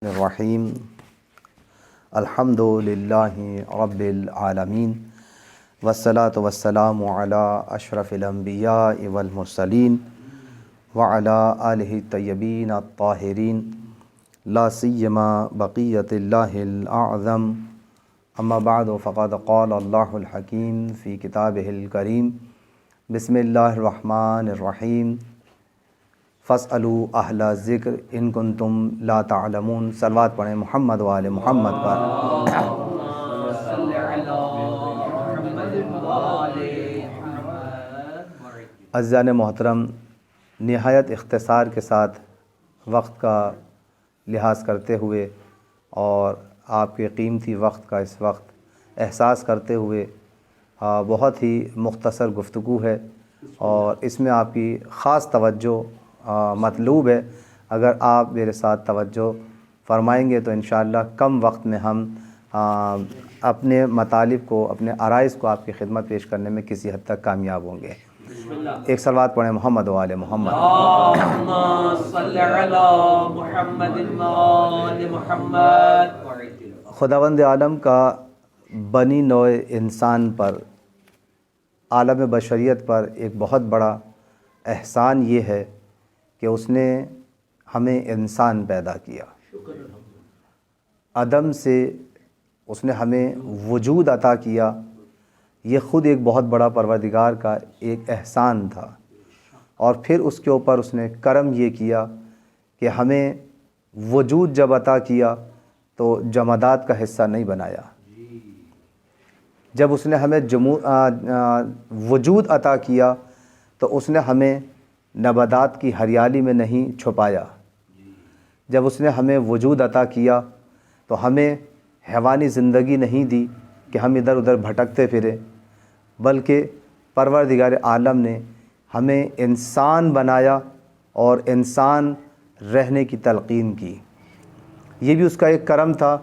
الرحیم الحمد للہ رب العالمین والصلاة والسلام علی اشرف الانبیاء والمرسلین وعلی آلہ الطیبین الطاہرین لا سیما بقیۃ اللہ الاعظم اما بعد فقد قال اللہ الحکیم فی کتابہ الکریم بسم اللہ الرحمن الرحیم فاسألوا اہل ذکر ان کنتم لا تعلمون۔ صلوات پڑھیں محمد و آل محمد پر۔ عزیزان محترم، نہایت اختصار کے ساتھ وقت کا لحاظ کرتے ہوئے اور آپ کے قیمتی وقت کا اس وقت احساس کرتے ہوئے بہت ہی مختصر گفتگو ہے اور اس میں آپ کی خاص توجہ مطلوب ہے۔ اگر آپ میرے ساتھ توجہ فرمائیں گے تو انشاءاللہ کم وقت میں ہم اپنے مطالب کو، اپنے عرائض کو آپ کی خدمت پیش کرنے میں کسی حد تک کامیاب ہوں گے۔ ایک صلوات پڑھیں محمد و آل محمد۔ اللہم صل علی محمد و آل محمد۔ خداوند عالم کا بنی نوع انسان پر، عالم بشریت پر ایک بہت بڑا احسان یہ ہے کہ اس نے ہمیں انسان پیدا کیا۔ عدم سے اس نے ہمیں وجود عطا کیا۔ یہ خود ایک بہت بڑا پروردگار کا ایک احسان تھا، اور پھر اس کے اوپر اس نے کرم یہ کیا کہ ہمیں وجود جب عطا کیا تو جمادات کا حصہ نہیں بنایا۔ جب اس نے ہمیں وجود عطا کیا تو اس نے ہمیں نباتات کی ہریالی میں نہیں چھپایا۔ جب اس نے ہمیں وجود عطا کیا تو ہمیں حیوانی زندگی نہیں دی کہ ہم ادھر ادھر بھٹکتے پھریں، بلکہ پروردگار عالم نے ہمیں انسان بنایا اور انسان رہنے کی تلقین کی۔ یہ بھی اس کا ایک کرم تھا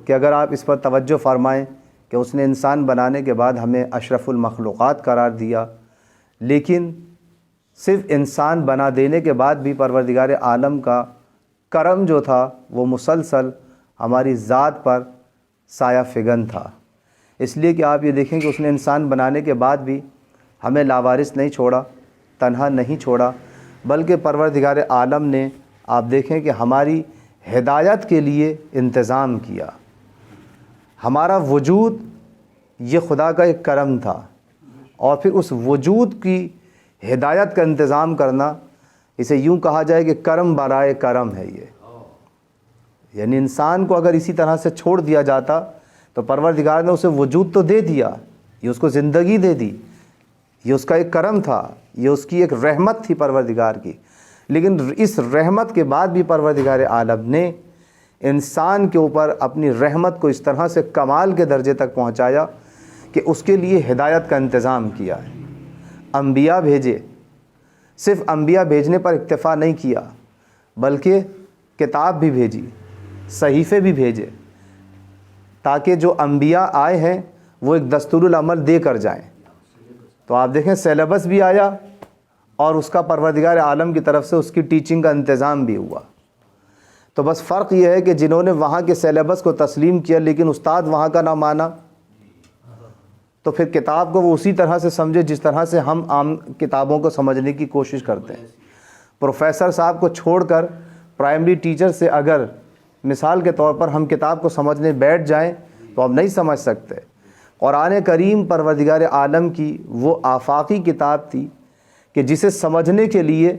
کہ اگر آپ اس پر توجہ فرمائیں کہ اس نے انسان بنانے کے بعد ہمیں اشرف المخلوقات قرار دیا، لیکن صرف انسان بنا دینے کے بعد بھی پروردگار عالم کا کرم جو تھا وہ مسلسل ہماری ذات پر سایہ فگن تھا۔ اس لیے کہ آپ یہ دیکھیں کہ اس نے انسان بنانے کے بعد بھی ہمیں لاوارث نہیں چھوڑا، تنہا نہیں چھوڑا، بلکہ پروردگار عالم نے آپ دیکھیں کہ ہماری ہدایت کے لیے انتظام کیا۔ ہمارا وجود یہ خدا کا ایک کرم تھا، اور پھر اس وجود کی ہدایت کا انتظام کرنا، اسے یوں کہا جائے کہ کرم برائے کرم ہے یہ۔ یعنی انسان کو اگر اسی طرح سے چھوڑ دیا جاتا تو پروردگار نے اسے وجود تو دے دیا، یہ اس کو زندگی دے دی، یہ اس کا ایک کرم تھا، یہ اس کی ایک رحمت تھی پروردگار کی، لیکن اس رحمت کے بعد بھی پروردگار عالم نے انسان کے اوپر اپنی رحمت کو اس طرح سے کمال کے درجے تک پہنچایا کہ اس کے لیے ہدایت کا انتظام کیا ہے۔ انبیاء بھیجے، صرف انبیاء بھیجنے پر اکتفا نہیں کیا، بلکہ کتاب بھی بھیجی، صحیفے بھی بھیجے، تاکہ جو انبیاء آئے ہیں وہ ایک دستور العمل دے کر جائیں۔ تو آپ دیکھیں سیلیبس بھی آیا اور اس کا پروردگار عالم کی طرف سے اس کی ٹیچنگ کا انتظام بھی ہوا۔ تو بس فرق یہ ہے کہ جنہوں نے وہاں کے سیلیبس کو تسلیم کیا لیکن استاد وہاں کا نہ مانا، تو پھر کتاب کو وہ اسی طرح سے سمجھے جس طرح سے ہم عام کتابوں کو سمجھنے کی کوشش کرتے ہیں۔ پروفیسر صاحب کو چھوڑ کر پرائمری ٹیچر سے اگر مثال کے طور پر ہم کتاب کو سمجھنے بیٹھ جائیں تو ہم نہیں سمجھ سکتے۔ قرآن کریم پروردگار عالم کی وہ آفاقی کتاب تھی کہ جسے سمجھنے کے لیے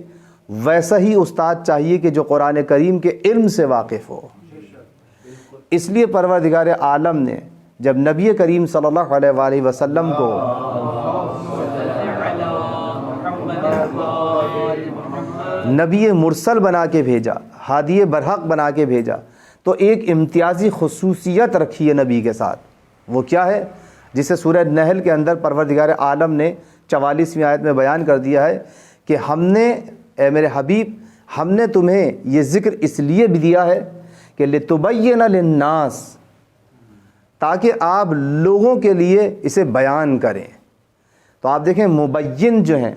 ویسا ہی استاد چاہیے کہ جو قرآن کریم کے علم سے واقف ہو۔ اس لیے پروردگار عالم نے جب نبی کریم صلی اللہ علیہ وآلہ وسلم کو نبی مرسل بنا کے بھیجا، ہادی برحق بنا کے بھیجا، تو ایک امتیازی خصوصیت رکھی ہے نبی کے ساتھ۔ وہ کیا ہے؟ جسے سورہ نحل کے اندر پروردگار عالم نے 44ویں آیت میں بیان کر دیا ہے کہ ہم نے، اے میرے حبیب، ہم نے تمہیں یہ ذکر اس لیے بھی دیا ہے کہ لِتُبَيِّنَ لِلنَّاسِ، تاکہ آپ لوگوں کے لیے اسے بیان کریں۔ تو آپ دیکھیں مبین جو ہیں،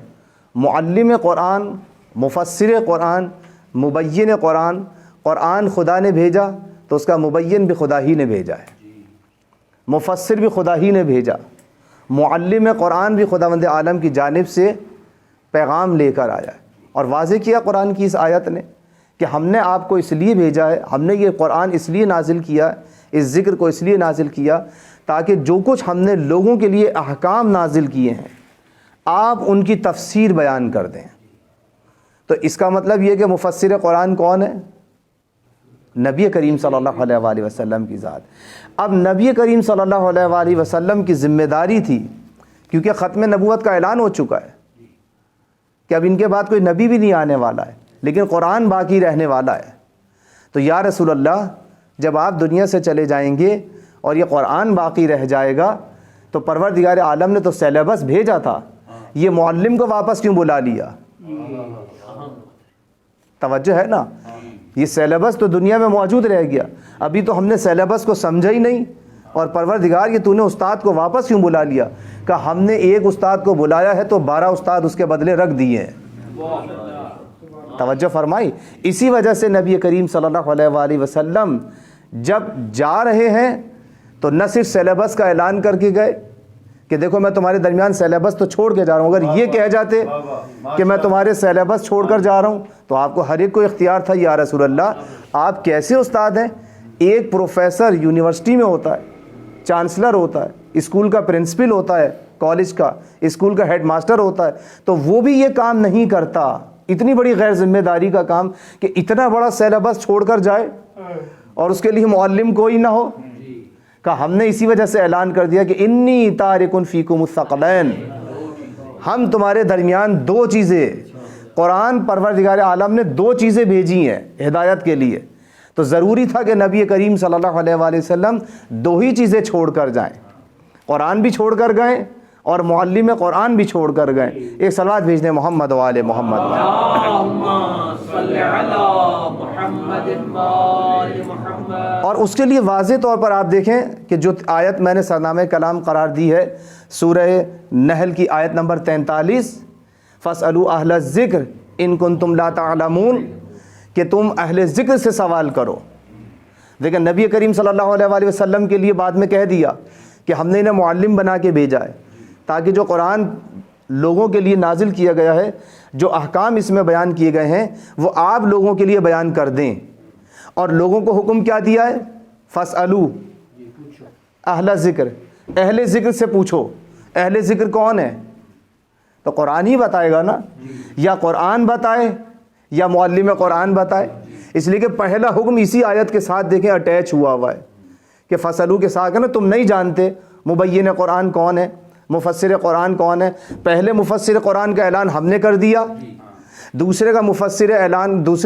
معلم قرآن، مفسر قرآن، مبین قرآن، قرآن خدا نے بھیجا تو اس کا مبین بھی خدا ہی نے بھیجا ہے، مفسر بھی خدا ہی نے بھیجا، معلم قرآن بھی خداوند عالم کی جانب سے پیغام لے کر آیا ہے۔ اور واضح کیا قرآن کی اس آیت نے کہ ہم نے آپ کو اس لیے بھیجا ہے، ہم نے یہ قرآن اس لیے نازل کیا، اس ذکر کو اس لیے نازل کیا تاکہ جو کچھ ہم نے لوگوں کے لیے احکام نازل کیے ہیں آپ ان کی تفسیر بیان کر دیں۔ تو اس کا مطلب یہ کہ مفسر قرآن کون ہے؟ نبی کریم صلی اللہ علیہ وآلہ وسلم کی ذات۔ اب نبی کریم صلی اللہ علیہ وآلہ وسلم کی ذمہ داری تھی، کیونکہ ختم نبوت کا اعلان ہو چکا ہے کہ اب ان کے بعد کوئی نبی بھی نہیں آنے والا ہے، لیکن قرآن باقی رہنے والا ہے۔ تو یا رسول اللہ جب آپ دنیا سے چلے جائیں گے اور یہ قرآن باقی رہ جائے گا تو پروردگار عالم نے تو سیلیبس بھیجا تھا، یہ معلم کو واپس کیوں بلا لیا؟ توجہ ہے نا، یہ سیلیبس تو دنیا میں موجود رہ گیا، ابھی تو ہم نے سیلیبس کو سمجھا ہی نہیں، اور پروردگار یہ تو نے استاد کو واپس کیوں بلا لیا؟ کہ ہم نے ایک استاد کو بلایا ہے تو 12 استاد اس کے بدلے رکھ دیے ہیں۔ توجہ فرمائی۔ اسی وجہ سے نبی کریم صلی اللہ علیہ وآلہ وسلم جب جا رہے ہیں تو نہ صرف سیلیبس کا اعلان کر کے گئے کہ دیکھو میں تمہارے درمیان سیلیبس تو چھوڑ کے جا رہا ہوں، اگر یہ کہہ جاتے کہ میں تمہارے سیلیبس چھوڑ کر جا رہا ہوں تو آپ کو ہر ایک کو اختیار تھا، یا رسول اللہ آپ کیسے استاد ہیں؟ ایک پروفیسر یونیورسٹی میں ہوتا ہے، چانسلر ہوتا ہے، اسکول کا پرنسپل ہوتا ہے، کالج کا اسکول کا ہیڈ ماسٹر ہوتا ہے، تو وہ بھی یہ کام نہیں کرتا، اتنی بڑی غیر ذمہ داری کا کام کہ اتنا بڑا سیلیبس چھوڑ کر جائے اور اس کے لیے معلم کوئی نہ ہو۔ کہ ہم نے اسی وجہ سے اعلان کر دیا کہ انی تارکن فیکم الثقلین، ہم تمہارے درمیان 2 چیزیں، قرآن پروردگار عالم نے 2 چیزیں بھیجی ہیں ہدایت کے لیے، تو ضروری تھا کہ نبی کریم صلی اللہ علیہ وآلہ وسلم 2 ہی چیزیں چھوڑ کر جائیں، قرآن بھی چھوڑ کر گئے اور معلم قرآن بھی چھوڑ کر گئے۔ ایک صلوات بھیج دیں محمد و آل محمد۔ اور اس کے لیے واضح طور پر آپ دیکھیں کہ جو آیت میں نے سرنامہ کلام قرار دی ہے سورہ نحل کی آیت نمبر 43، فَاسْأَلُوا أَهْلَ الذِّكْرِ إِن كُنتُمْ لَا تَعْلَمُونَ، کہ تم اہل ذکر سے سوال کرو۔ دیکھیں نبی کریم صلی اللہ علیہ وآلہ وسلم کے لیے بعد میں کہہ دیا کہ ہم نے انہیں معلم بنا کے بھیجا ہے تاکہ جو قرآن لوگوں کے لیے نازل کیا گیا ہے، جو احکام اس میں بیان کیے گئے ہیں وہ آپ لوگوں کے لیے بیان کر دیں۔ اور لوگوں کو حکم کیا دیا ہے؟ فَاسْأَلُوا أَهْلَ الذِّكْرِ، اہل ذکر سے پوچھو۔ اہل ذکر کون ہے؟ تو قرآن ہی بتائے گا نا، یا قرآن بتائے یا معلم قرآن بتائے۔ اس لیے کہ پہلا حکم اسی آیت کے ساتھ دیکھیں اٹیچ ہوا ہوا ہے کہ فَاسْأَلُوا کے ساتھ ہے نا، تم نہیں جانتے مبین قرآن کون ہے، مفسر قرآن کون ہے۔ پہلے مفسر قرآن کا اعلان ہم نے کر دیا، دوسرے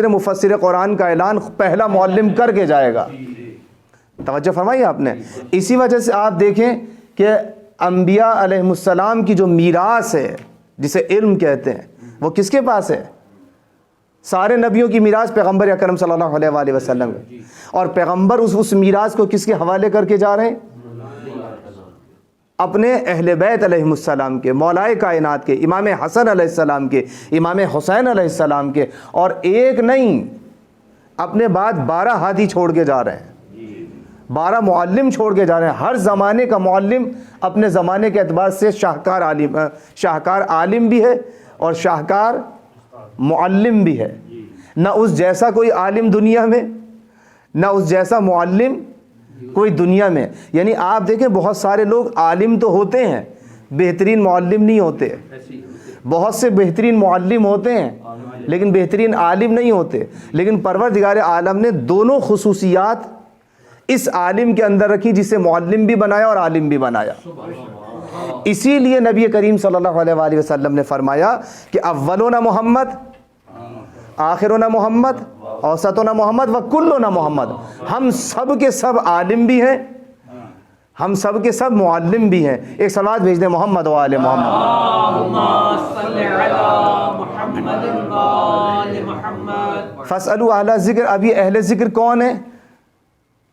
مفسر قرآن کا اعلان پہلا معلم کر کے جائے گا۔ توجہ فرمائی آپ نے۔ اسی وجہ سے آپ دیکھیں کہ انبیاء علیہ السلام کی جو میراث ہے جسے علم کہتے ہیں وہ کس کے پاس ہے؟ سارے نبیوں کی میراث پیغمبر اکرم صلی اللہ علیہ وآلہ وسلم ہے، اور پیغمبر اس میراث کو کس کے حوالے کر کے جا رہے ہیں؟ اپنے اہل بیت علیہ السلام کے، مولائے کائنات کے، امام حسن علیہ السلام کے، امام حسین علیہ السلام کے، اور ایک نہیں اپنے بعد 12 ہادی چھوڑ کے جا رہے ہیں، 12 معلم چھوڑ کے جا رہے ہیں۔ ہر زمانے کا معلم اپنے زمانے کے اعتبار سے شاہکار عالم بھی ہے اور شاہکار معلم بھی ہے۔ نہ اس جیسا کوئی عالم دنیا میں، نہ اس جیسا معلم کوئی دنیا میں۔ یعنی آپ دیکھیں بہت سارے لوگ عالم تو ہوتے ہیں، بہترین معلم نہیں ہوتے، بہت سے بہترین معلم ہوتے ہیں لیکن بہترین عالم نہیں ہوتے۔ لیکن پروردگار عالم نے دونوں خصوصیات اس عالم کے اندر رکھی، جسے معلم بھی بنایا اور عالم بھی بنایا۔ اسی لیے نبی کریم صلی اللہ علیہ وآلہ وسلم نے فرمایا کہ اولنا محمد، آخرنا محمد، اوسطنا محمد وکلنا محمد، ہم سب کے سب عالم بھی ہیں، ہم سب کے سب معلم بھی ہیں۔ ایک صلوات بھیج دیں محمد و آل محمد۔ فَاسْأَلُوا أَهْلَ الذِّكْرِ، اب یہ اہل ذکر کون ہے؟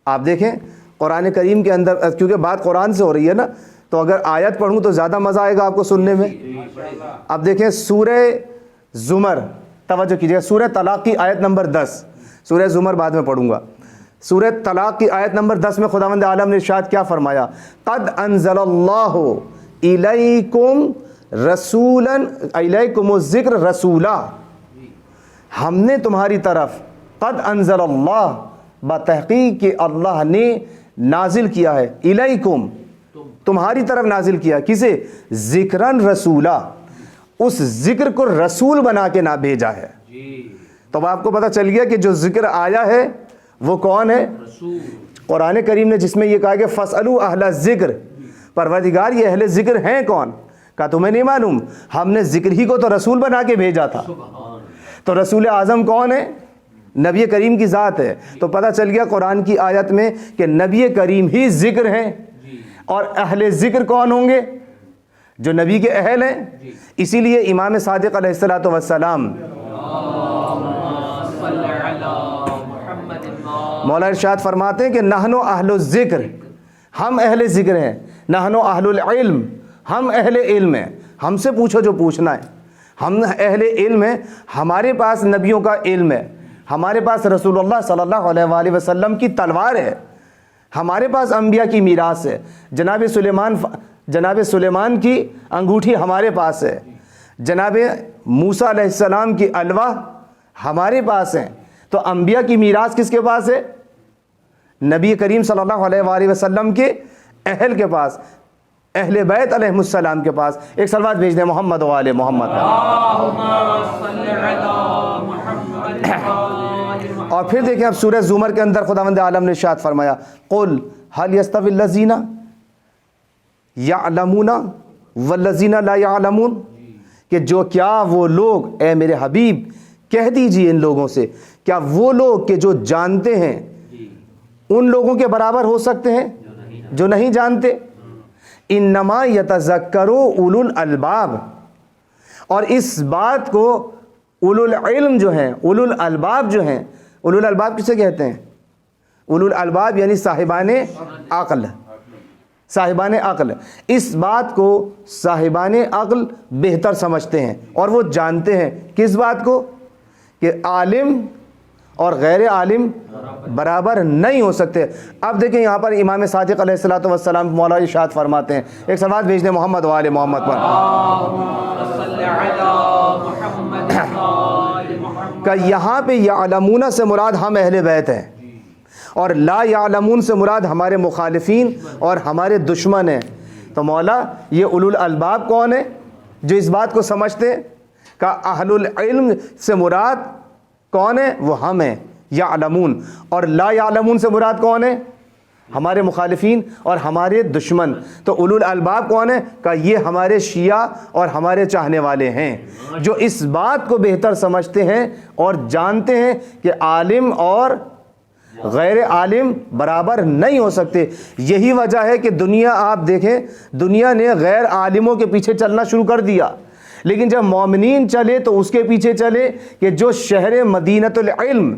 آپ دیکھیں قرآن کریم کے اندر، کیونکہ بات قرآن سے ہو رہی ہے نا، تو اگر آیت پڑھوں تو زیادہ مزہ آئے گا آپ کو سننے میں۔ اب دیکھیں سورہ زمر، توجہ کیجیے، سورہ طلاق کی آیت نمبر 10، سورہ زمر بعد میں پڑھوں گا. سورہ طلاق کی آیت نمبر 10 میں خداوند عالم نے ارشاد کیا فرمایا؟ قد انزل اللہ الیکم رسولا الیکم الذکر رسولا. ہم نے تمہاری طرف، قد انزل اللہ، بتحقیق کہ اللہ نے نازل کیا ہے، الیکم تمہاری طرف نازل کیا، کسے؟ ذکرن رسولا، اس ذکر کو رسول بنا کے نہ بھیجا ہے. تو آپ کو پتہ چل گیا کہ جو ذکر آیا ہے وہ کون ہے؟ قرآن کریم نے جس میں یہ کہا کہ فَاسْأَلُوا أَهْلَ الذِّكْرِ، پروردگار یہ اہل ذکر ہیں کون؟ کہا تمہیں نہیں معلوم، ہم نے ذکر ہی کو تو رسول بنا کے بھیجا تھا. تو رسول اعظم کون ہے؟ نبی کریم کی ذات ہے. تو پتہ چل گیا قرآن کی آیت میں کہ نبی کریم ہی ذکر ہیں. اور اہل ذکر کون ہوں گے؟ جو نبی کے اہل ہیں. اسی لیے امام صادق علیہ السلام مولا ارشاد فرماتے ہیں کہ نحن اہل الذکر، ہم اہل ذکر ہیں. نحن اہل العلم، ہم اہل علم ہیں. ہم سے پوچھو جو پوچھنا ہے، ہم اہل علم ہیں. ہمارے پاس نبیوں کا علم ہے، ہمارے پاس رسول اللہ صلی اللہ علیہ وآلہ وسلم کی تلوار ہے، ہمارے پاس انبیاء کی میراث ہے. جناب سلیمان کی انگوٹھی ہمارے پاس ہے، جناب موسیٰ علیہ السلام کی الواح ہمارے پاس ہیں. تو انبیاء کی میراث کس کے پاس ہے؟ نبی کریم صلی اللہ علیہ وآلہ وسلم کے اہل کے پاس، اہل بیت علیہ السلام کے پاس. ایک صلوات بھیج دیں محمد و آل محمد. اور پھر دیکھیں اب سورہ زمر کے اندر خداوند عالم نے ارشاد فرمایا قل هل يستوي الذين يعلمون والذين لا يعلمون، کہ جو کیا وہ لوگ، اے میرے حبیب کہہ دیجئے ان لوگوں سے، کیا وہ لوگ کہ جو جانتے ہیں ان لوگوں کے برابر ہو سکتے ہیں جو نہیں جانتے؟ انما یتذکروا اولو الالباب. اور اس بات کو اولو العلم جو ہیں، اولو الالباب جو ہیں، اولو الالباب کسے کہتے ہیں؟ اولو الالباب یعنی صاحبان عقل، صاحبان عقل. اس بات کو صاحبان عقل بہتر سمجھتے ہیں اور وہ جانتے ہیں. کس بات کو؟ کہ عالم اور غیر عالم برابر نہیں ہو سکتے. اب دیکھیں یہاں پر امام صادق علیہ السلام مولا ارشاد فرماتے ہیں، ایک صلوات بھیج دیں محمد و آل محمد پر. کہ یہاں پہ یعلمون سے مراد ہم اہل بیت ہیں، اور لا یعلمون سے مراد ہمارے مخالفین اور ہمارے دشمن ہیں. تو مولا یہ اولو الالباب کون ہے جو اس بات کو سمجھتے ہیں؟ کہ اہل العلم سے مراد کون ہے؟ وہ ہم ہیں یعلمون. اور لا یعلمون سے مراد کون ہے؟ ہمارے مخالفین اور ہمارے دشمن. تو اولو الالباب کون ہے؟ کہ یہ ہمارے شیعہ اور ہمارے چاہنے والے ہیں جو اس بات کو بہتر سمجھتے ہیں اور جانتے ہیں کہ عالم اور غیر عالم برابر نہیں ہو سکتے. یہی وجہ ہے کہ دنیا، آپ دیکھیں دنیا نے غیر عالموں کے پیچھے چلنا شروع کر دیا، لیکن جب مومنین چلے تو اس کے پیچھے چلے کہ جو شہر مدینۃ العلم،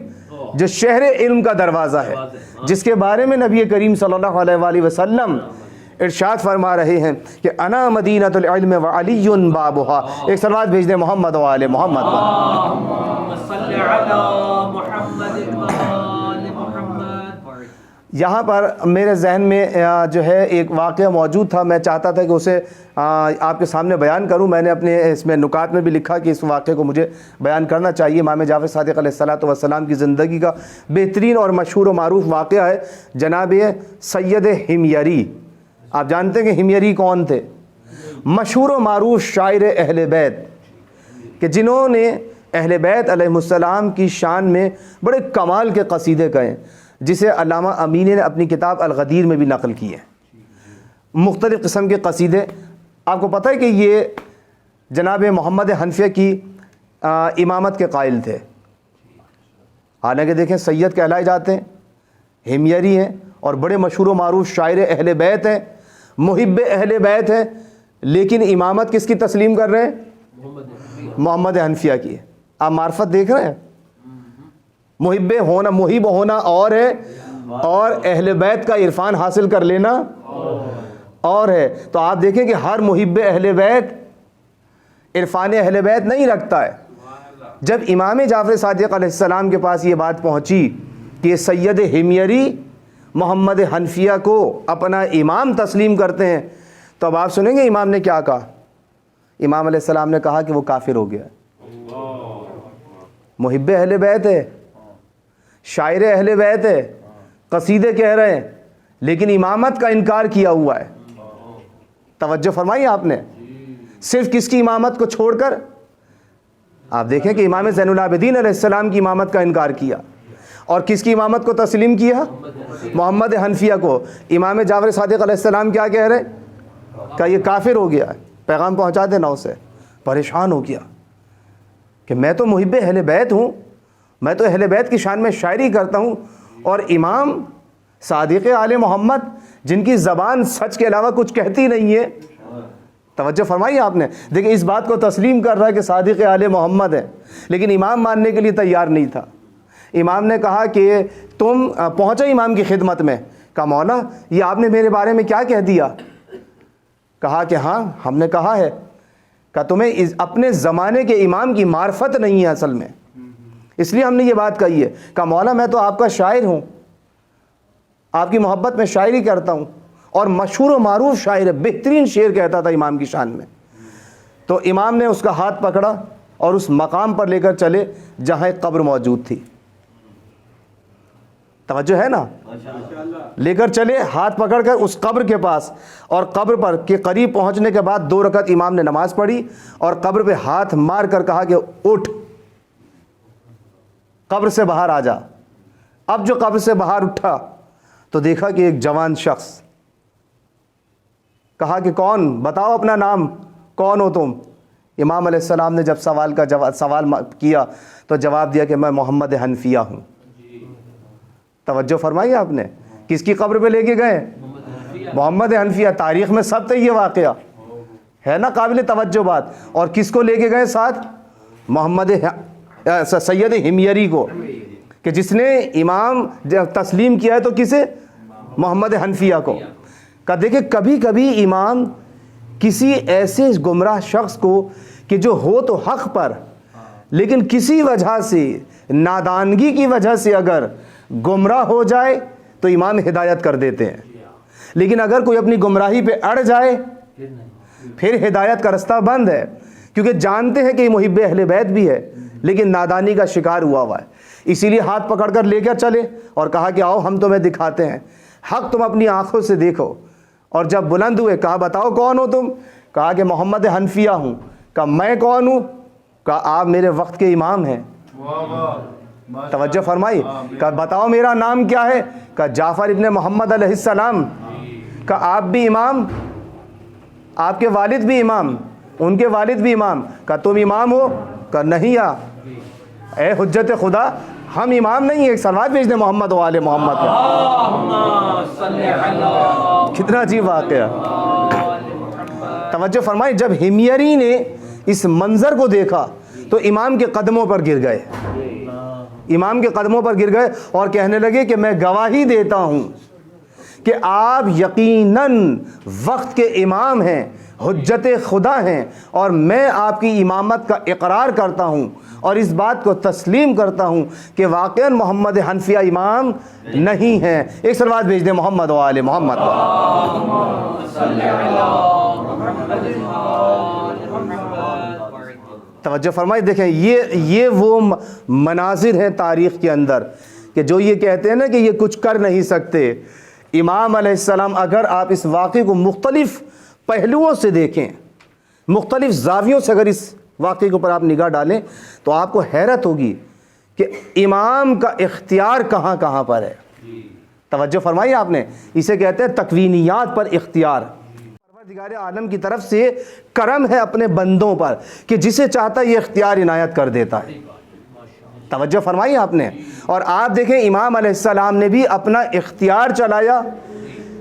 جو شہر علم کا دروازہ ہے، جس کے بارے میں نبی کریم صلی اللہ علیہ وآلہ وسلم ارشاد فرما رہے ہیں کہ انا مدینۃ العلم وعلی بابھا. ایک صلوات بھیج دیں محمد و آل محمد پر. یہاں پر میرے ذہن میں جو ہے ایک واقعہ موجود تھا، میں چاہتا تھا کہ اسے آپ کے سامنے بیان کروں. میں نے اپنے اس میں نکات میں بھی لکھا کہ اس واقعے کو مجھے بیان کرنا چاہیے. امام جعفر صادق علیہ السلام کی زندگی کا بہترین اور مشہور و معروف واقعہ ہے جناب سید حمیری. آپ جانتے ہیں کہ حمیری کون تھے؟ مشہور و معروف شاعر اہل بیت، کہ جنہوں نے اہل بیت علیہ السلام کی شان میں بڑے کمال کے قصیدے کہے، جسے علامہ امینی نے اپنی کتاب الغدیر میں بھی نقل کی ہے. مختلف قسم کے قصیدے. آپ کو پتہ ہے کہ یہ جناب محمد حنفیہ کی امامت کے قائل تھے. حالانکہ دیکھیں سید کہلائے جاتے ہیں، حمیری ہیں اور بڑے مشہور و معروف شاعر اہل بیت ہیں، محب اہل بیت ہیں، لیکن امامت کس کی تسلیم کر رہے ہیں؟ محمد حنفیہ کی. آپ معرفت دیکھ رہے ہیں؟ محب ہونا اور ہے، اور اہل بیت کا عرفان حاصل کر لینا اور ہے. تو آپ دیکھیں کہ ہر محب اہل بیت عرفان اہل بیت نہیں رکھتا ہے. جب امام جعفر صادق علیہ السلام کے پاس یہ بات پہنچی کہ سید ہمیری محمد حنفیہ کو اپنا امام تسلیم کرتے ہیں، تو اب آپ سنیں گے امام نے کیا کہا۔ امام علیہ السلام نے کہا کہ وہ کافر ہو گیا، محب اہل بیت ہے، شاعر اہل بیت ہے، قصیدے کہہ رہے ہیں، لیکن امامت کا انکار کیا ہوا ہے۔ توجہ فرمائی آپ نے، صرف کس کی امامت کو چھوڑ کر؟ آپ دیکھیں کہ امام زین العابدین علیہ السلام کی امامت کا انکار کیا، اور کس کی امامت کو تسلیم کیا؟ محمد حنفیہ کو۔ امام جعفر صادق علیہ السلام کیا کہہ رہے؟ کہ یہ کافر ہو گیا ہے، پیغام پہنچا دینا اسے۔ پریشان ہو گیا کہ میں تو محب اہل بیت ہوں، میں تو اہل بیت کی شان میں شاعری کرتا ہوں، اور امام صادق آل محمد جن کی زبان سچ کے علاوہ کچھ کہتی نہیں ہے۔ توجہ فرمائی آپ نے، دیکھیں اس بات کو تسلیم کر رہا ہے کہ صادق آل محمد ہے، لیکن امام ماننے کے لیے تیار نہیں تھا۔ امام نے کہا کہ تم پہنچے امام کی خدمت میں، کہا مولا یہ آپ نے میرے بارے میں کیا کہہ دیا؟ کہا کہ ہاں ہم نے کہا ہے، کہ تمہیں اپنے زمانے کے امام کی معرفت نہیں ہے اصل میں، اس لیے ہم نے یہ بات کہی ہے۔ کہا مولا میں تو آپ کا شاعر ہوں، آپ کی محبت میں شاعری کرتا ہوں، اور مشہور و معروف شاعر ہے، بہترین شعر کہتا تھا امام کی شان میں۔ تو امام نے اس کا ہاتھ پکڑا اور اس مقام پر لے کر چلے جہاں ایک قبر موجود تھی۔ توجہ ہے نا، لے کر چلے ہاتھ پکڑ کر اس قبر کے پاس، اور قبر پر کے قریب پہنچنے کے بعد 2 رکعت امام نے نماز پڑھی، اور قبر پہ ہاتھ مار کر کہا کہ اٹھ، قبر سے باہر آ جا۔ اب جو قبر سے باہر اٹھا تو دیکھا کہ ایک جوان شخص، کہا کہ کون، بتاؤ اپنا نام، کون ہو تم؟ امام علیہ السلام نے جب سوال کیا تو جواب دیا کہ میں محمد حنفیہ ہوں۔ توجہ فرمائی آپ نے، کس کی قبر پہ لے کے گئے؟ محمد حنفیہ۔ تاریخ میں سب یہ واقعہ ہے نا قابل توجہ بات، اور کس کو لے کے گئے ساتھ؟ محمد سید ہمیری کو، کہ جس نے امام تسلیم کیا ہے تو کسے؟ محمد حنفیہ کو۔ کہ دیکھیں کبھی کبھی امام کسی ایسے گمراہ شخص کو کہ جو ہو تو حق پر، لیکن کسی وجہ سے، نادانگی کی وجہ سے اگر گمراہ ہو جائے تو امام ہدایت کر دیتے ہیں، لیکن اگر کوئی اپنی گمراہی پہ اڑ جائے پھر ہدایت کا رستہ بند ہے، کیونکہ جانتے ہیں کہ یہ محب اہل بیت بھی ہے لیکن نادانی کا شکار ہوا ہے۔ اسی لیے ہاتھ پکڑ کر لے کر چلے اور کہا کہ آؤ ہم تمہیں دکھاتے ہیں، حق تم اپنی آنکھوں سے دیکھو۔ اور جب بلند ہوئے کہا بتاؤ کون ہو تم؟ کہا کہ محمد حنفیہ ہوں۔ کہا میں کون ہوں؟ کہا آپ میرے وقت کے امام ہیں۔ توجہ فرمائی، کہا بتاؤ میرا نام کیا ہے؟ کہا جعفر ابن محمد علیہ السلام۔ کہا آپ بھی امام؟ آپ کے والد بھی امام؟ ان کے والد بھی امام؟ کہا تم امام ہو؟ کہا نہیں اے حجت خدا ہم امام نہیں ہیں، ایک صلوات بھیج دیں محمد و آل محمد پر۔ کتنا عجیب واقعہ۔ توجہ فرمائی، جب ہمیری نے اس منظر کو دیکھا تو امام کے قدموں پر گر گئے، امام کے قدموں پر گر گئے اور کہنے لگے کہ میں گواہی دیتا ہوں کہ آپ یقیناً وقت کے امام ہیں، حجت خدا ہیں، اور میں آپ کی امامت کا اقرار کرتا ہوں اور اس بات کو تسلیم کرتا ہوں کہ واقعاً محمد حنفیہ امام نہیں ہیں۔ ایک صلوات بھیج دیں محمد و آل محمد پر۔ توجہ فرمائے، دیکھیں یہ وہ مناظر ہیں تاریخ کے اندر کہ جو یہ کہتے ہیں نا کہ یہ کچھ کر نہیں سکتے۔ امام علیہ السلام، اگر آپ اس واقعے کو مختلف پہلوؤں سے دیکھیں، مختلف زاویوں سے اگر اس واقعے کے اوپر آپ نگاہ ڈالیں تو آپ کو حیرت ہوگی کہ امام کا اختیار کہاں کہاں پر ہے۔ توجہ فرمائی آپ نے، اسے کہتے ہیں تکوینیات پر اختیار۔ پروردگار عالم کی طرف سے کرم ہے اپنے بندوں پر کہ جسے چاہتا یہ اختیار عنایت کر دیتا ہے۔ توجہ فرمائی آپ نے، اور آپ دیکھیں امام علیہ السلام نے بھی اپنا اختیار چلایا،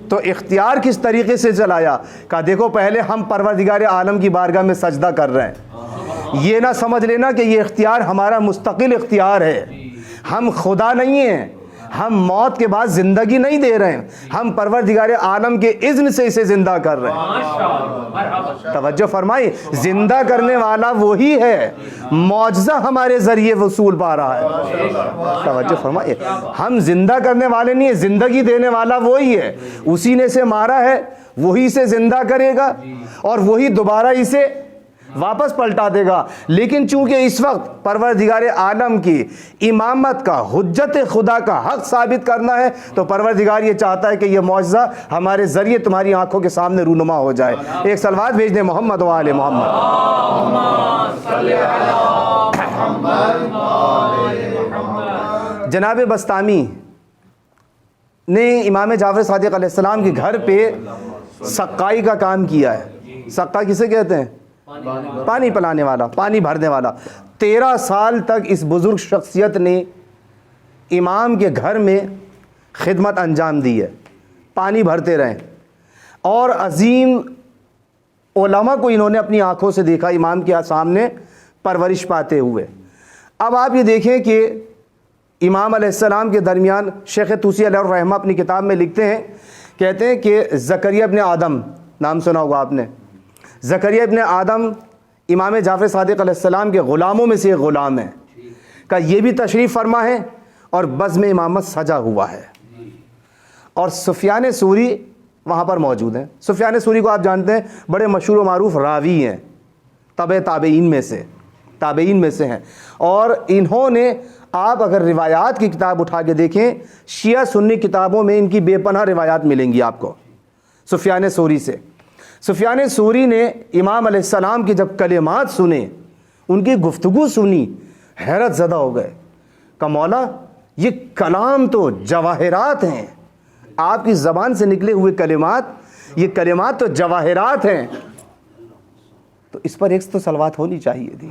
تو اختیار کس طریقے سے چلایا؟ کہا دیکھو پہلے ہم پروردگار عالم کی بارگاہ میں سجدہ کر رہے ہیں، یہ نہ سمجھ لینا کہ یہ اختیار ہمارا مستقل اختیار ہے، ہم خدا نہیں ہیں، ہم موت کے بعد زندگی نہیں دے رہے ہیں, ہم پروردگار عالم کے اذن سے اسے زندہ کر رہے ہیں. توجہ فرمائی, زندہ کرنے والا وہی ہے, معجزہ ہمارے ذریعے وصول پا رہا ہے. توجہ فرمائی, ہم زندہ کرنے والے نہیں ہیں, زندگی دینے والا وہی ہے. اسی نے اسے مارا ہے, وہی اسے زندہ کرے گا اور وہی دوبارہ اسے واپس پلٹا دے گا. لیکن چونکہ اس وقت پروردگار عالم کی امامت کا, حجت خدا کا حق ثابت کرنا ہے, تو پروردگار یہ چاہتا ہے کہ یہ معجزہ ہمارے ذریعے تمہاری آنکھوں کے سامنے رونما ہو جائے. ایک صلوات بھیج دیں محمد و آل محمد. جناب بسطامی نے امام جعفر صادق علیہ السلام کے گھر پہ سقائی کا کام کیا ہے. سقا کسے کہتے ہیں؟ پانی پلانے والا, پانی بھرنے والا. 13 سال تک اس بزرگ شخصیت نے امام کے گھر میں خدمت انجام دی ہے, پانی بھرتے رہے, اور عظیم علماء کو انہوں نے اپنی آنکھوں سے دیکھا امام کے سامنے پرورش پاتے ہوئے. اب آپ یہ دیکھیں کہ امام علیہ السلام کے درمیان شیخ طوسی علیہ الرحمہ اپنی کتاب میں لکھتے ہیں, کہتے ہیں کہ زکریا ابن آدم, نام سنا ہوگا آپ نے, زکریا ابن آدم امام جعفر صادق علیہ السلام کے غلاموں میں سے ایک غلام ہے, کہ یہ بھی تشریف فرما ہے اور بزم امامت سجا ہوا ہے. اور سفیان ثوری وہاں پر موجود ہیں. سفیان ثوری کو آپ جانتے ہیں, بڑے مشہور و معروف راوی ہیں, تابعین میں سے ہیں. اور انہوں نے, آپ اگر روایات کی کتاب اٹھا کے دیکھیں, شیعہ سنی کتابوں میں ان کی بے پناہ روایات ملیں گی آپ کو سفیان ثوری سے. سفیان ثوری نے امام علیہ السلام کی جب کلمات سنے, ان کی گفتگو سنی, حیرت زدہ ہو گئے, کہ مولا یہ کلام تو جواہرات ہیں, آپ کی زبان سے نکلے ہوئے کلمات, یہ کلمات تو جواہرات ہیں. تو اس پر ایک تو صلوات ہونی چاہیے تھی.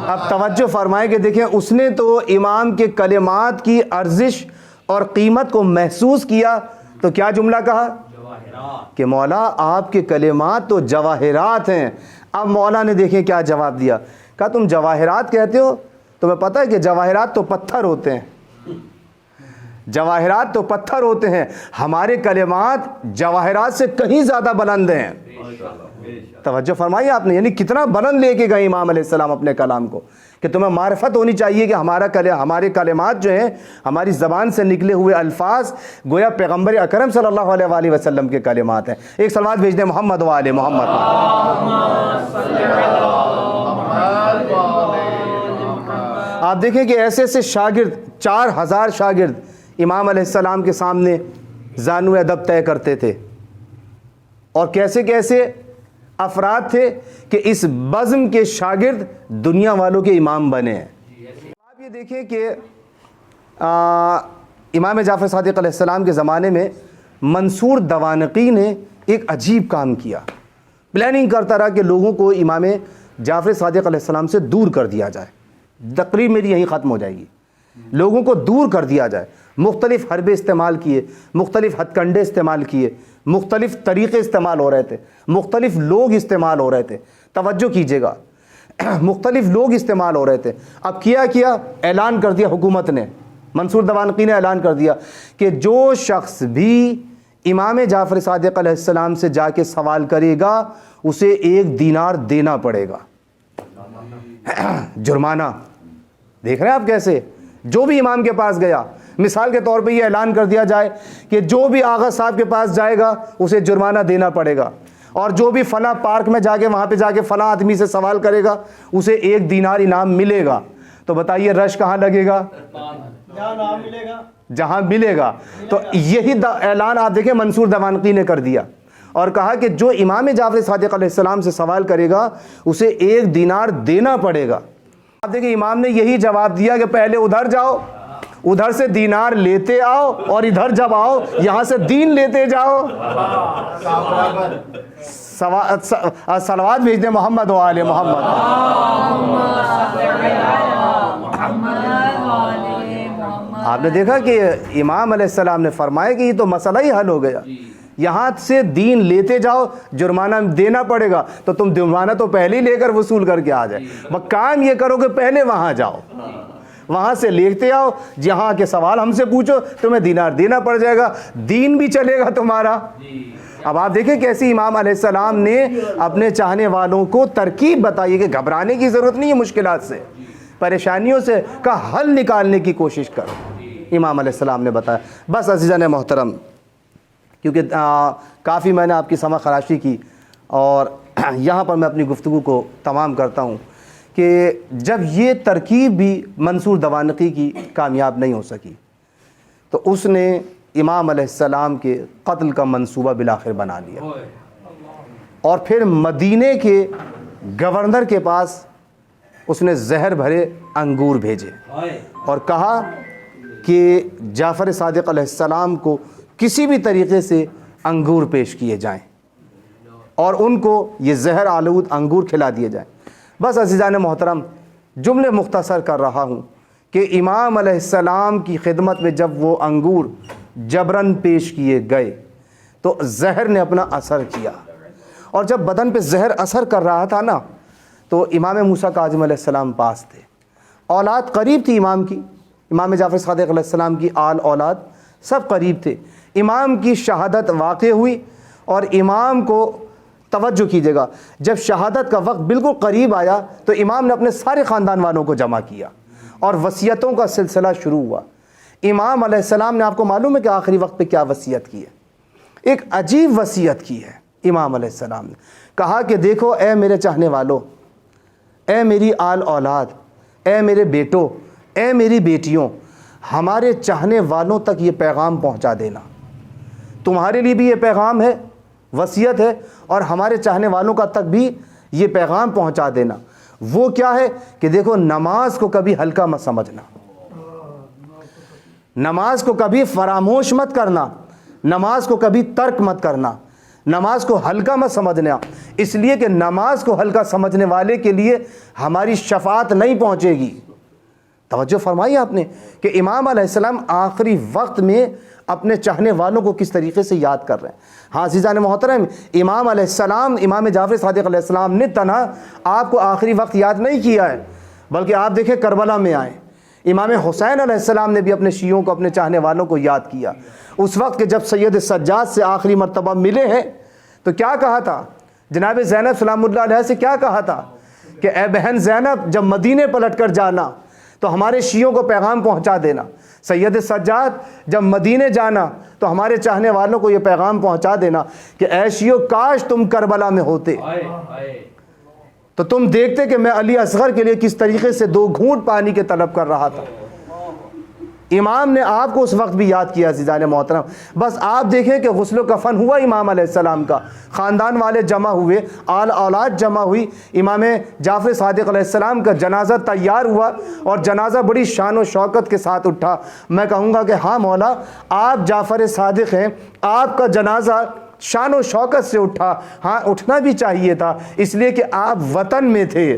اب توجہ فرمائیں کہ دیکھیں, اس نے تو امام کے کلمات کی ارزش اور قیمت کو محسوس کیا, تو کیا جملہ کہا کہ مولا آپ کے کلمات تو جواہرات ہیں. اب مولا نے دیکھیں کیا جواب دیا, کہا تم جواہرات کہتے ہو, تمہیں پتہ ہے کہ جواہرات تو پتھر ہوتے ہیں, جواہرات تو پتھر ہوتے ہیں, ہمارے کلمات جواہرات سے کہیں زیادہ بلند ہیں. توجہ فرمائی آپ نے, یعنی کتنا بلند لے کے گئے امام علیہ السلام اپنے کلام کو, کہ تمہیں معرفت ہونی چاہیے کہ ہمارے کلمات جو ہیں, ہماری زبان سے نکلے ہوئے الفاظ گویا پیغمبر اکرم صلی اللہ علیہ وآلہ وسلم کے کلمات ہیں. ایک صلوات بھیج دیں محمد و آل محمد. آپ دیکھیں کہ ایسے ایسے شاگرد, 4000 شاگرد امام علیہ السلام کے سامنے زانو ادب طے کرتے تھے, اور کیسے کیسے افراد تھے کہ اس بزم کے شاگرد دنیا والوں کے امام بنے ہیں. آپ یہ دیکھیں کہ امام جعفر صادق علیہ السلام کے زمانے میں منصور دوانقی نے ایک عجیب کام کیا. پلاننگ کرتا رہا کہ لوگوں کو امام جعفر صادق علیہ السلام سے دور کر دیا جائے. تقریر میری یہیں ختم ہو جائے گی. لوگوں کو دور کر دیا جائے. مختلف حربے استعمال کیے, مختلف ہتھ کنڈے استعمال کیے, مختلف طریقے استعمال ہو رہے تھے, مختلف لوگ استعمال ہو رہے تھے. توجہ کیجئے گا, مختلف لوگ استعمال ہو رہے تھے. اب کیا اعلان کر دیا حکومت نے, منصور دوانقی نے اعلان کر دیا کہ جو شخص بھی امام جعفر صادق علیہ السلام سے جا کے سوال کرے گا اسے 1 دینار دینا پڑے گا, جرمانہ. دیکھ رہے ہیں آپ کیسے, جو بھی امام کے پاس گیا, مثال کے طور پہ یہ اعلان کر دیا جائے کہ جو بھی آغا صاحب کے پاس جائے گا اسے جرمانہ دینا پڑے گا, اور جو بھی فلاں پارک میں جا کے وہاں پہ جا کے فلاں آدمی سے سوال کرے گا اسے 1 دینار انعام ملے گا. تو بتائیے رش کہاں لگے گا؟ جہاں ملے گا. تو یہی اعلان آپ دیکھیں منصور دوانقی نے کر دیا, اور کہا کہ جو امام جعفر صادق علیہ السلام سے سوال کرے گا اسے 1 دینار دینا پڑے گا. آپ دیکھیں امام نے یہی جواب دیا کہ پہلے ادھر جاؤ, ادھر سے دینار لیتے آؤ, اور ادھر جب آؤ یہاں سے دین لیتے جاؤ. صلوات بھیج دیں محمد و آل محمد. آپ نے دیکھا کہ امام علیہ السلام نے فرمایا کہ یہ تو مسئلہ ہی حل ہو گیا. یہاں سے دین لیتے جاؤ، جرمانہ دینا پڑے گا تو تم جرمانہ تو پہلے ہی لے کر وصول کر کے آ جائے، بس کام یہ کرو کہ پہلے وہاں جاؤ، وہاں سے لیتے آؤ، جہاں کے سوال ہم سے پوچھو تمہیں دینار دینا پڑ جائے گا، دین بھی چلے گا تمہارا۔ اب آپ دیکھیں کیسی امام علیہ السلام نے اپنے چاہنے والوں کو ترکیب بتائی کہ گھبرانے کی ضرورت نہیں ہے، مشکلات سے، پریشانیوں سے کا حل نکالنے کی کوشش کرو، امام علیہ السلام نے بتایا۔ بس عزیزان محترم، کیونکہ کافی میں نے آپ کی سمع خراشی کی، اور یہاں پر میں اپنی گفتگو کو تمام کرتا ہوں کہ جب یہ ترکیب بھی منصور دوانقی کی کامیاب نہیں ہو سکی تو اس نے امام علیہ السلام کے قتل کا منصوبہ بالآخر بنا لیا، اور پھر مدینے کے گورنر کے پاس اس نے زہر بھرے انگور بھیجے اور کہا کہ جعفر صادق علیہ السلام کو کسی بھی طریقے سے انگور پیش کیے جائیں اور ان کو یہ زہر آلود انگور کھلا دیے جائیں۔ بس عزیزان محترم، جملے مختصر کر رہا ہوں کہ امام علیہ السلام کی خدمت میں جب وہ انگور جبراً پیش کیے گئے تو زہر نے اپنا اثر کیا، اور جب بدن پہ زہر اثر کر رہا تھا نا تو امام موسیٰ کاظم علیہ السلام پاس تھے، اولاد قریب تھی امام کی، امام جعفر صادق علیہ السلام کی آل اولاد سب قریب تھے۔ امام کی شہادت واقع ہوئی، اور امام کو توجہ کیجیے گا، جب شہادت کا وقت بالکل قریب آیا تو امام نے اپنے سارے خاندان والوں کو جمع کیا اور وصیتوں کا سلسلہ شروع ہوا۔ امام علیہ السلام نے، آپ کو معلوم ہے کہ آخری وقت پہ کیا وصیت کی ہے؟ ایک عجیب وصیت کی ہے امام علیہ السلام نے، کہا کہ دیکھو اے میرے چاہنے والوں، اے میری آل اولاد، اے میرے بیٹوں، اے میری بیٹیوں، ہمارے چاہنے والوں تک یہ پیغام پہنچا دینا، تمہارے لیے بھی یہ پیغام ہے، وصیت ہے، اور ہمارے چاہنے والوں کا تک بھی یہ پیغام پہنچا دینا۔ وہ کیا ہے کہ دیکھو، نماز کو کبھی ہلکا مت سمجھنا، نماز کو کبھی فراموش مت کرنا، نماز کو کبھی ترک مت کرنا، نماز کو ہلکا مت سمجھنا، اس لیے کہ نماز کو ہلکا سمجھنے والے کے لیے ہماری شفاعت نہیں پہنچے گی۔ توجہ فرمائی آپ نے کہ امام علیہ السلام آخری وقت میں اپنے چاہنے والوں کو کس طریقے سے یاد کر رہے ہیں۔ ہاں عزیزان محترم، امام علیہ السلام، امام جعفر صادق علیہ السلام نے تنہا آپ کو آخری وقت یاد نہیں کیا ہے، بلکہ آپ دیکھیں کربلا میں آئے، امام حسین علیہ السلام نے بھی اپنے شیعوں کو، اپنے چاہنے والوں کو یاد کیا۔ اس وقت کہ جب سید سجاد سے آخری مرتبہ ملے ہیں تو کیا کہا تھا؟ جناب زینب سلام اللہ علیہ سے کیا کہا تھا کہ اے بہن زینب، جب مدینے پلٹ کر جانا تو ہمارے شیعوں کو پیغام پہنچا دینا۔ سید سجاد، جب مدینے جانا تو ہمارے چاہنے والوں کو یہ پیغام پہنچا دینا کہ اے شیعوں، کاش تم کربلا میں ہوتے تو تم دیکھتے کہ میں علی اصغر کے لیے کس طریقے سے 2 گھونٹ پانی کے طلب کر رہا تھا۔ امام نے آپ کو اس وقت بھی یاد کیا عزیزان محترم۔ بس آپ دیکھیں کہ غسل و کفن ہوا امام علیہ السلام کا، خاندان والے جمع ہوئے، آل اولاد جمع ہوئی، امام جعفر صادق علیہ السلام کا جنازہ تیار ہوا، اور جنازہ بڑی شان و شوکت کے ساتھ اٹھا۔ میں کہوں گا کہ ہاں مولا، آپ جعفر صادق ہیں، آپ کا جنازہ شان و شوکت سے اٹھا، ہاں اٹھنا بھی چاہیے تھا، اس لیے کہ آپ وطن میں تھے،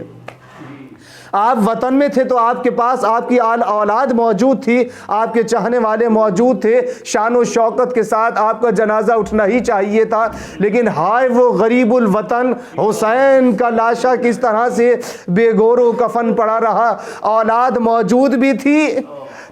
آپ وطن میں تھے تو آپ کے پاس آپ کی آل اولاد موجود تھی، آپ کے چاہنے والے موجود تھے، شان و شوکت کے ساتھ آپ کا جنازہ اٹھنا ہی چاہیے تھا۔ لیکن ہائے وہ غریب الوطن حسین کا لاشا کس طرح سے بے گور و کفن پڑا رہا، اولاد موجود بھی تھی۔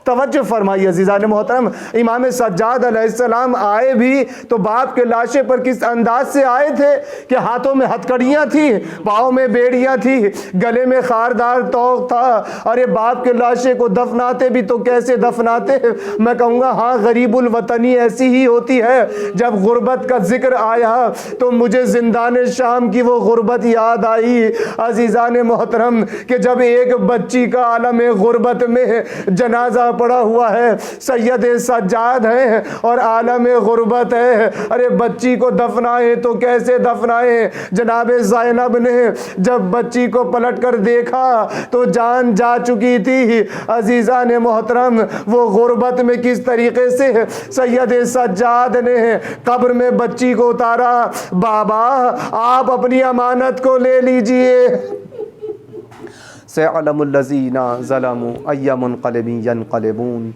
توجہ فرمائیے عزیزان محترم، امام سجاد علیہ السلام آئے بھی تو باپ کے لاشے پر کس انداز سے آئے تھے کہ ہاتھوں میں ہتھکڑیاں تھی، پاؤں میں بیڑیاں تھی، گلے میں خاردار توق تھا۔ ارے باپ کے لاشے کو دفناتے بھی تو کیسے دفناتے؟ میں کہوں گا ہاں، غریب الوطنی ایسی ہی ہوتی ہے۔ جب غربت کا ذکر آیا تو مجھے زندان شام کی وہ غربت یاد آئی عزیزان محترم، کہ جب ایک بچی کا عالم غربت میں جنازہ پڑا ہوا ہے، سید سجاد ہیں اور عالم غربت ہے، ارے بچی کو دفنائے تو کیسے دفنائے؟ جناب زینب نے جب بچی کو پلٹ کر دیکھا تو جان جا چکی تھی۔ عزیزان محترم، وہ غربت میں کس طریقے سے سید سجاد نے قبر میں بچی کو اتارا۔ بابا آپ اپنی امانت کو لے لیجئے۔ سيعلم الذين ظلموا أي منقلب ينقلبون